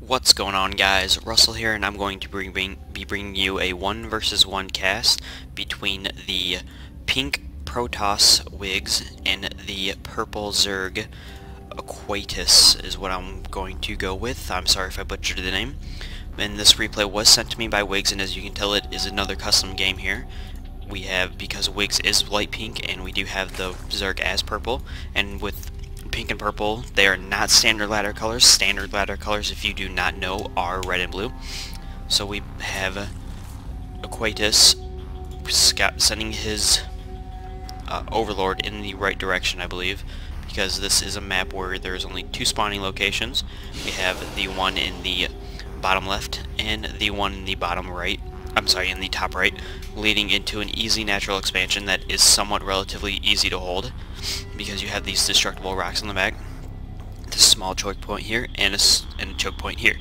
What's going on, guys? Russell here, and I'm going to be bringing you a 1 versus 1 cast between the pink Protoss Wiggs and the purple Zerg Aequitas is what I'm going to go with. I'm sorry if I butchered the name. And this replay was sent to me by Wiggs, and as you can tell, it is another custom game here. We have, because Wiggs is light pink, and we do have the Zerg as purple, and with pink and purple, they are not standard ladder colors. Standard ladder colors, if you do not know, are red and blue. So we have Aequitas sending his overlord in the right direction, I believe, because this is a map where there's only 2 spawning locations. We have the one in the bottom left and the one in the bottom right. I'm sorry, in the top right, leading into an easy natural expansion that is somewhat relatively easy to hold, because you have these destructible rocks on the back, this small choke point here, and a choke point here,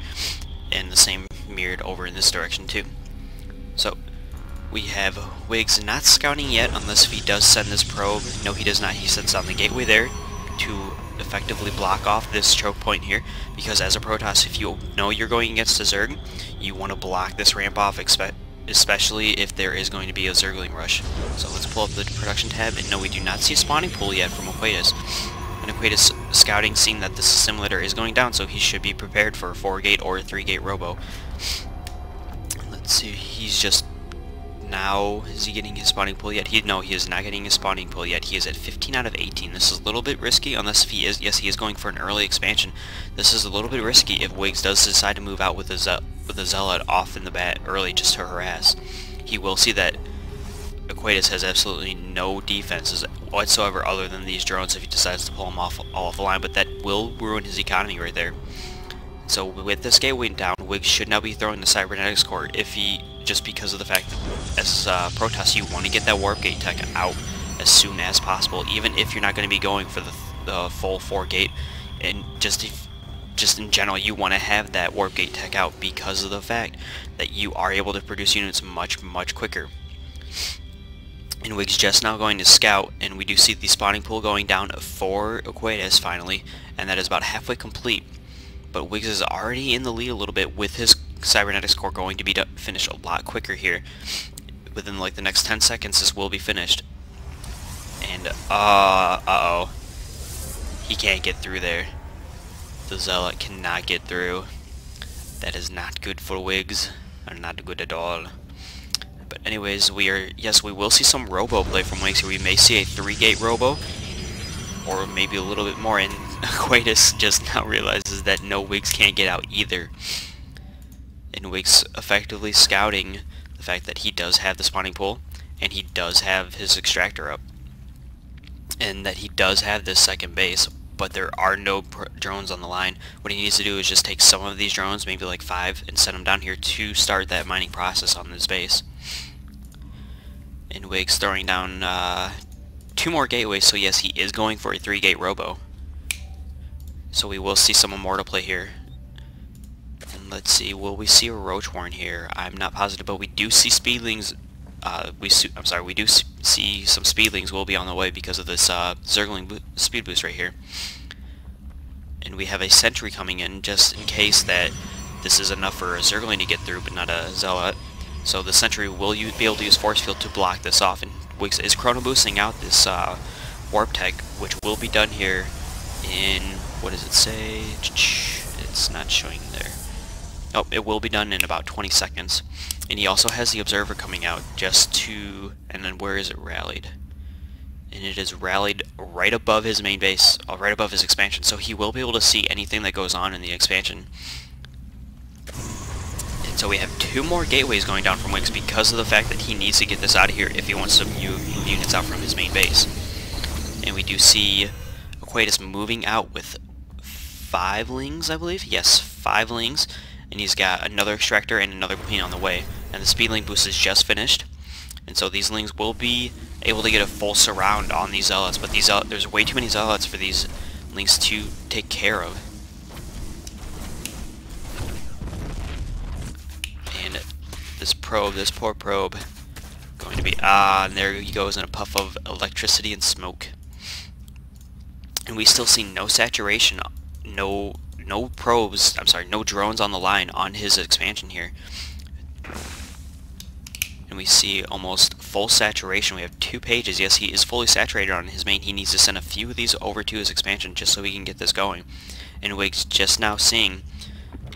and the same mirrored over in this direction too. So we have Wiggs not scouting yet, unless if he does send this probe. No, he does not. He sets down the gateway there to effectively block off this choke point here, because as a Protoss, if you know you're going against a Zerg, you want to block this ramp off, especially if there is going to be a Zergling rush. So let's pull up the production tab, and no, we do not see a spawning pool yet from Aequitas. And Aequitas scouting, seeing that this simulator is going down, so he should be prepared for a 4-gate or a 3-gate robo. Let's see, he's just now, is he getting his spawning pool yet? No, he is not getting his spawning pool yet. He is at 15 out of 18. This is a little bit risky, unless if he is, yes, he is going for an early expansion. This is a little bit risky if Wiggs does decide to move out with a Zealot off in the bat early just to harass. He will see that Aequitas has absolutely no defenses whatsoever other than these drones if he decides to pull them off the line, but that will ruin his economy right there. So with this gateway down, Wiggs should now be throwing the cybernetics core, if he, just because of the fact that as Protoss, you want to get that warp gate tech out as soon as possible, even if you're not going to be going for the full 4-gate, and just in general, you want to have that warp gate tech out because of the fact that you are able to produce units much quicker. And Wiggs just now going to scout, and we do see the spawning pool going down for Aequitas finally, and that is about halfway complete. But Wiggs is already in the lead a little bit, with his cybernetics core going to be finished a lot quicker here. Within like the next 10 seconds, this will be finished. And uh-oh, he can't get through there. The Zealot cannot get through. That is not good for Wiggs, or not good at all. But anyways, we will see some robo play from Wiggs here. We may see a 3-gate robo, or maybe a little bit more, and Aequitas just now realizes that no, Wiggs can't get out either. And Wiggs effectively scouting the fact that he does have the spawning pool, and he does have his extractor up, and that he does have this second base, but there are no drones on the line. What he needs to do is just take some of these drones, maybe like 5, and send them down here to start that mining process on this base. And Wiggs throwing down 2 more gateways, so yes, he is going for a 3-gate robo. So we will see some Immortal play here. And let's see, will we see a Roach Warren here? I'm not positive, but we do see Speedlings. We do see some Speedlings will be on the way because of this Zergling speed boost right here. And we have a Sentry coming in just in case that this is enough for a Zergling to get through, but not a Zealot. So the Sentry will be able to use Force Field to block this off, and Wiggs is chrono boosting out this Warp Tech, which will be done here in, what does it say? It's not showing there. Oh, it will be done in about 20 seconds. And he also has the Observer coming out just to, and then where is it rallied? And it is rallied right above his main base, right above his expansion, so he will be able to see anything that goes on in the expansion. And so we have 2 more gateways going down from Wiggs because of the fact that he needs to get this out of here if he wants to move units out from his main base. And we do see Aequitas moving out with 5 Lings, I believe. Yes, 5 Lings. And he's got another extractor and another queen on the way. And the speed link boost is just finished. And so these Lings will be able to get a full surround on these Zealots. But there's way too many Zealots for these Lings to take care of. And this poor probe, going to be, and there he goes in a puff of electricity and smoke. And we still see no saturation no probes, I'm sorry, no drones on the line on his expansion here. And we see almost full saturation. We have 2 pages. Yes, he is fully saturated on his main. He needs to send a few of these over to his expansion just so he can get this going. And Wiggs just now seeing,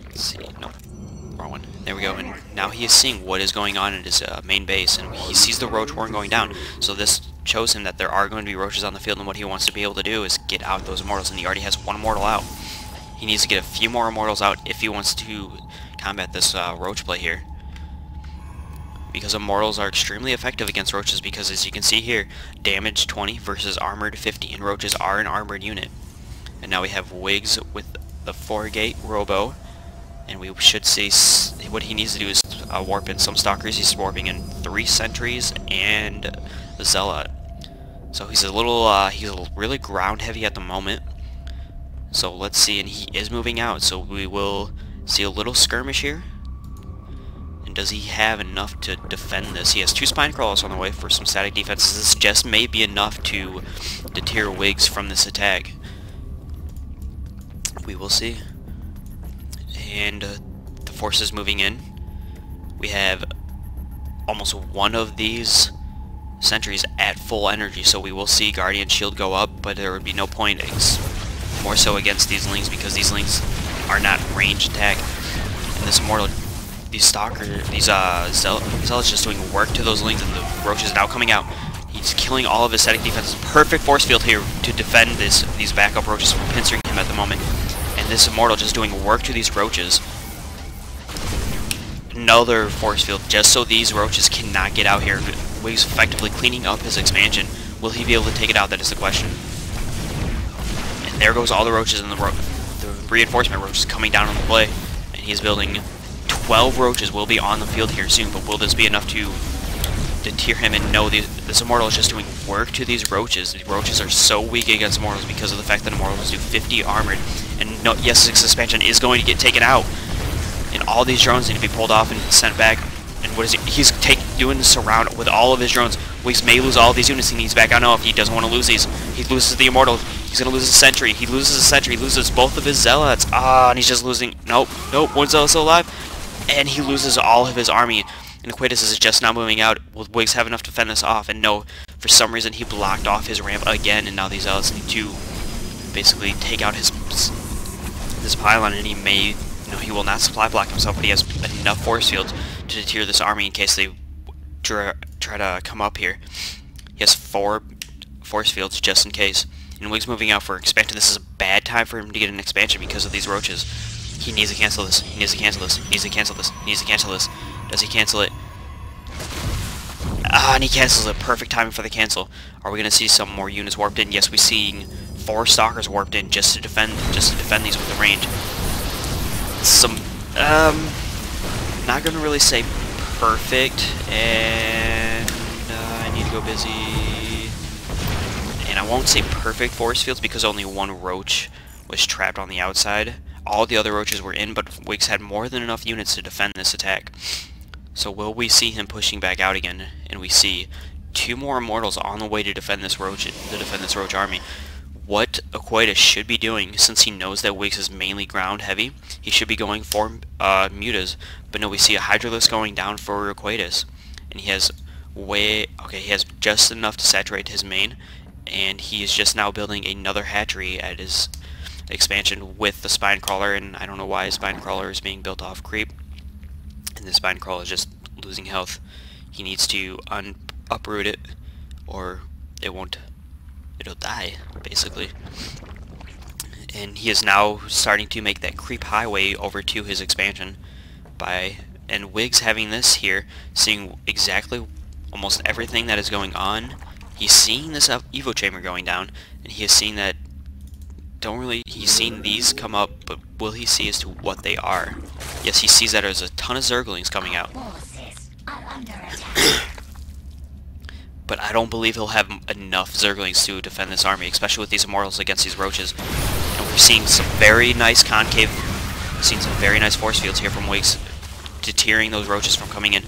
let's see, no, wrong one. There we go. And now he is seeing what is going on in his main base, and he sees the roach horn going down. So this shows him that there are going to be roaches on the field, and what he wants to be able to do is get out those immortals, and he already has 1 immortal out. He needs to get a few more immortals out if he wants to combat this roach play here. Because immortals are extremely effective against roaches, because as you can see here, damage 20 versus armored 50, and roaches are an armored unit. And now we have Wiggs with the 4-gate robo, and we should see what he needs to do is warp in some stalkers. He's warping in 3 sentries and the zealot. So he's a little, he's really ground heavy at the moment. So let's see, and he is moving out, so we will see a little skirmish here. And does he have enough to defend this? He has 2 spine crawlers on the way for some static defenses. This just may be enough to deter Wiggs from this attack. We will see. And the force is moving in. We have almost 1 of these sentries at full energy, so we will see Guardian Shield go up, but there would be no point, more so against these lings, because these lings are not ranged attack. And this immortal, these zealots just doing work to those lings, and the roach is now coming out. He's killing all of his static defenses. Perfect force field here to defend these backup roaches from pincering him at the moment. And this immortal just doing work to these roaches. Another force field just so these roaches cannot get out here. Wiggs effectively cleaning up his expansion. Will he be able to take it out? That is the question. And there goes all the roaches, and the reinforcement roaches coming down on the play. And he's building 12 roaches. Will be on the field here soon, but will this be enough to deter him? And no, this immortal is just doing work to these roaches. The roaches are so weak against immortals because of the fact that immortals do 50 armored. And no, yes, this expansion is going to get taken out. And all these drones need to be pulled off and sent back. And what is he? He's doing the surround with all of his drones. Wiggs may lose all of these units. He needs back. I don't know if he doesn't want to lose these. He loses the immortal. He's going to lose a sentry. He loses a sentry. He loses both of his zealots. And he's just losing. Nope. 1 zealot still alive. And he loses all of his army. And Aequitas is just now moving out. Will Wiggs have enough to fend this off? And no, for some reason he blocked off his ramp again, and now these zealots need to basically take out his pylon, and he may, he will not supply block himself, but he has enough force fields to deter this army in case they try to come up here. He has 4 force fields just in case. And Wiggs moving out for expansion. This is a bad time for him to get an expansion because of these roaches. He needs to cancel this. He needs to cancel this. He needs to cancel this. He needs to cancel this. Does he cancel it? And he cancels it. Perfect timing for the cancel. Are we going to see some more units warped in? Yes, we're seeing 4 stalkers warped in just to defend these with the range. Some not going to really say perfect, and I need to go busy. And I won't say perfect force fields because only 1 roach was trapped on the outside. All the other roaches were in, but Wiggs had more than enough units to defend this attack. So will we see him pushing back out again? And we see 2 more immortals on the way to defend this roach army. What Aequitas should be doing, since he knows that Wiggs is mainly ground heavy, he should be going for mutas. But no, we see a Hydralisk going down for Aequitas, and he has he has just enough to saturate his main, and he is just now building another hatchery at his expansion with the spine crawler. And I don't know why his spine crawler is being built off creep, and the spine crawler is just losing health. He needs to uproot it, or it'll die, basically. And he is now starting to make that creep highway over to his expansion and Wiggs having this here, seeing exactly almost everything that is going on. He's seeing this Evo chamber going down, and he is seeing that he's seen these come up, but will he see as to what they are? Yes, he sees that there's a ton of Zerglings coming out. But I don't believe he'll have enough Zerglings to defend this army, especially with these immortals against these roaches. And we're seeing some very nice concave, seeing some very nice force fields here from Wiggs, deterring those roaches from coming in.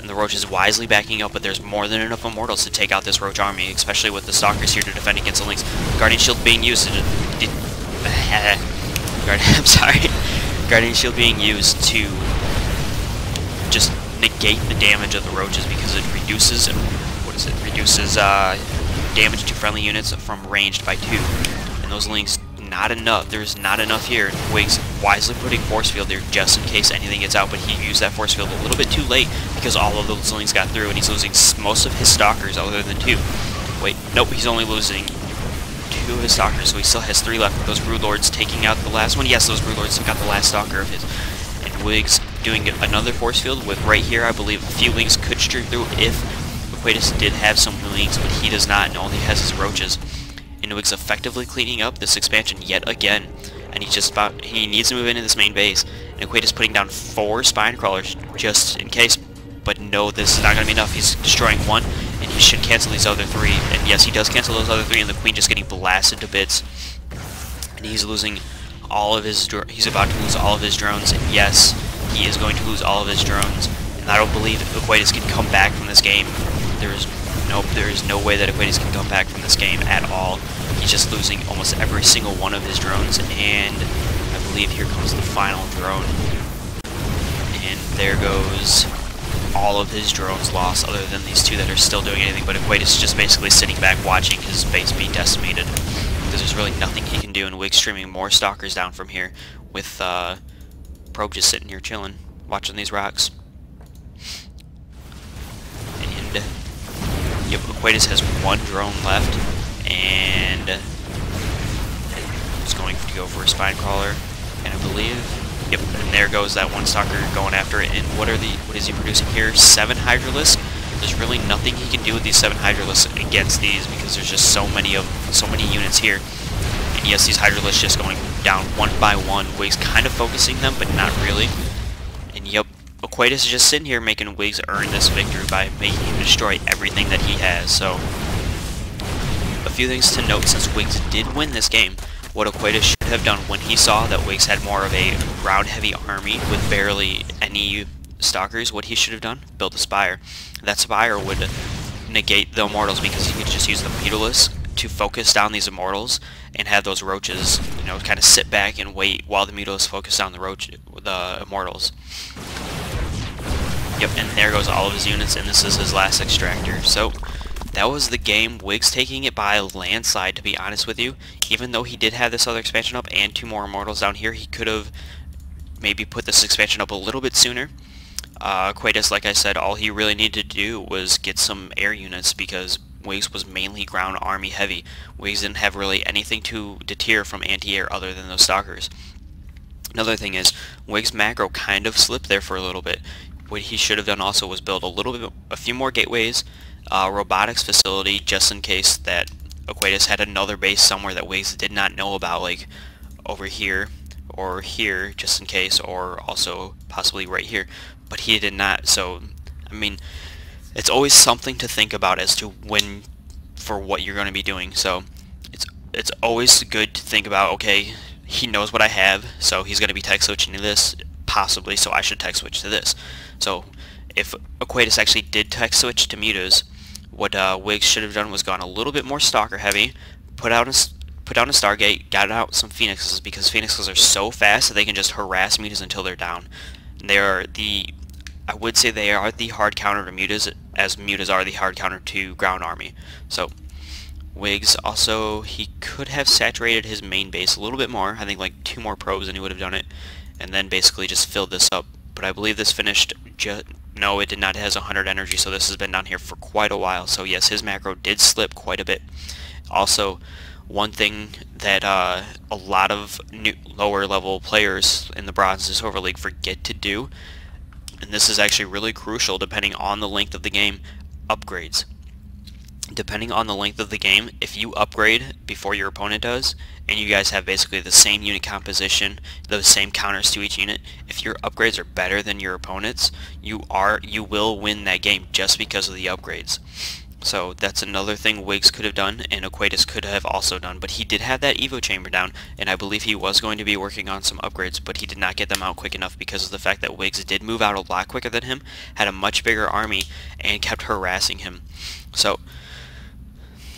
And the roaches wisely backing up, but there's more than enough immortals to take out this roach army, especially with the stalkers here to defend against the links. Guardian shield being used to I'm sorry. Guardian Shield being used to just negate the damage of the roaches because it reduces, reduces damage to friendly units from ranged by 2. And those links, not enough. There's not enough here. Wiggs wisely putting force field there just in case anything gets out, but he used that force field a little bit too late because all of those links got through, and he's losing most of his stalkers other than 2. Wait, nope, he's only losing 2 of his stalkers, so he still has 3 left. Those brood lords taking out the last one. Yes, those brood lords got the last stalker of his. And Wiggs doing another force field with right here. I believe a few links could streak through if Aequitas did have some links, but he does not, and only has his roaches. And Wiggs effectively cleaning up this expansion yet again. And he's just about, he needs to move into this main base. And Aequitas putting down 4 spine crawlers just in case. But no, this is not going to be enough. He's destroying 1, and he should cancel these other 3. And yes, he does cancel those other 3, and the queen just getting blasted to bits. And he's losing all of his, he's about to lose all of his drones. And yes, he is going to lose all of his drones. And I don't believe Aequitas can come back from this game. There is no way that Aequitas can come back from this game at all. He's just losing almost every single one of his drones, and I believe here comes the final drone. And there goes all of his drones lost, other than these 2 that are still doing anything, but Aequitas is just basically sitting back watching his base be decimated, because there's really nothing he can do, and Wiggs streaming more stalkers down from here, with Probe just sitting here chilling, watching these rocks. And yep, Aequitas has 1 drone left, and he's going to go for a spine crawler, and I believe, yep, and there goes that 1 stalker going after it. And what is he producing here? 7 Hydralisks. There's really nothing he can do with these 7 Hydralisks against these, because there's just so many units here. And yes, these Hydralisks just going down 1 by 1. Wiggs kind of focusing them, but not really. And yep, Aequitas is just sitting here making Wiggs earn this victory by making him destroy everything that he has. So a few things to note since Wiggs did win this game. What Aequitas should have done when he saw that Wiggs had more of a ground-heavy army with barely any stalkers, what he should have done? Build a spire. That spire would negate the immortals, because he could just use the Mutalisks to focus down these immortals and have those roaches, you know, kind of sit back and wait while the Mutalisks focus down the immortals. Yep, and there goes all of his units, and this is his last extractor. So that was the game. Wiggs taking it by a landslide, to be honest with you. Even though he did have this other expansion up and 2 more immortals down here, he could have maybe put this expansion up a little bit sooner. Aequitas, like I said, all he really needed to do was get some air units, because Wiggs was mainly ground army heavy. Wiggs didn't have really anything to deter from anti-air other than those stalkers. Another thing is, Wiggs' macro kind of slipped there for a little bit. What he should have done also was build a few more gateways, robotics facility, just in case that Aequitas had another base somewhere that Wiggs did not know about, like over here or here, just in case, or also possibly right here, but he did not. So I mean, it's always something to think about as to when, for what you're going to be doing. So it's always good to think about, okay, he knows what I have, so he's going to be tech switching to this, possibly, so I should tech switch to this. So if Aequitas actually did tech switch to mutas, what Wiggs should have done was gone a little bit more stalker heavy, put down a Stargate, got out some Phoenixes, because Phoenixes are so fast that they can just harass mutas until they're down. They are I would say they are the hard counter to mutas, as mutas are the hard counter to ground army. So Wiggs also, he could have saturated his main base a little bit more, I think like 2 more probes and he would have done it, and then basically just filled this up. But I believe this finished no, it did not. It has 100 energy, so this has been down here for quite a while. So yes, his macro did slip quite a bit. Also, one thing that a lot of lower level players in the Bronze and Silver League forget to do, and this is actually really crucial depending on the length of the game, upgrades. Depending on the length of the game, if you upgrade before your opponent does, and you guys have basically the same unit composition, the same counters to each unit, if your upgrades are better than your opponent's, you will win that game just because of the upgrades. So that's another thing Wiggs could have done, and Aequitas could have also done, but he did have that Evo chamber down, and I believe he was going to be working on some upgrades, but he did not get them out quick enough because of the fact that Wiggs did move out a lot quicker than him, had a much bigger army, and kept harassing him. So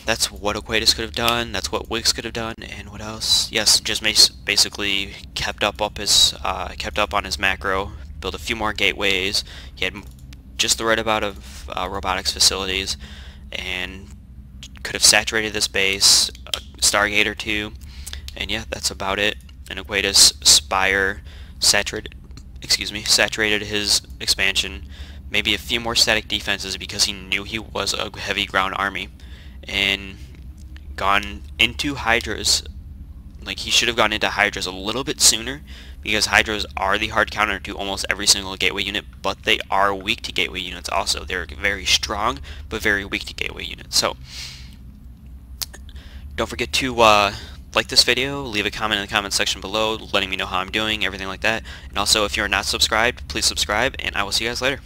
that's what Aequitas could have done, that's what Wiggs could have done, and what else? Yes, just basically kept up on his macro, built a few more gateways, he had just the right amount of robotics facilities, and could have saturated this base, a Stargate or two, and yeah, that's about it. And Aequitas Spire saturated his expansion, maybe a few more static defenses because he knew he was a heavy ground army, and gone into Hydras. Like, he should have gone into Hydras a little bit sooner, because Hydras are the hard counter to almost every single gateway unit, but they are weak to gateway units also. They're very strong, but very weak to gateway units. So, don't forget to like this video, leave a comment in the comment section below letting me know how I'm doing, everything like that. And also, if you're not subscribed, please subscribe, and I will see you guys later.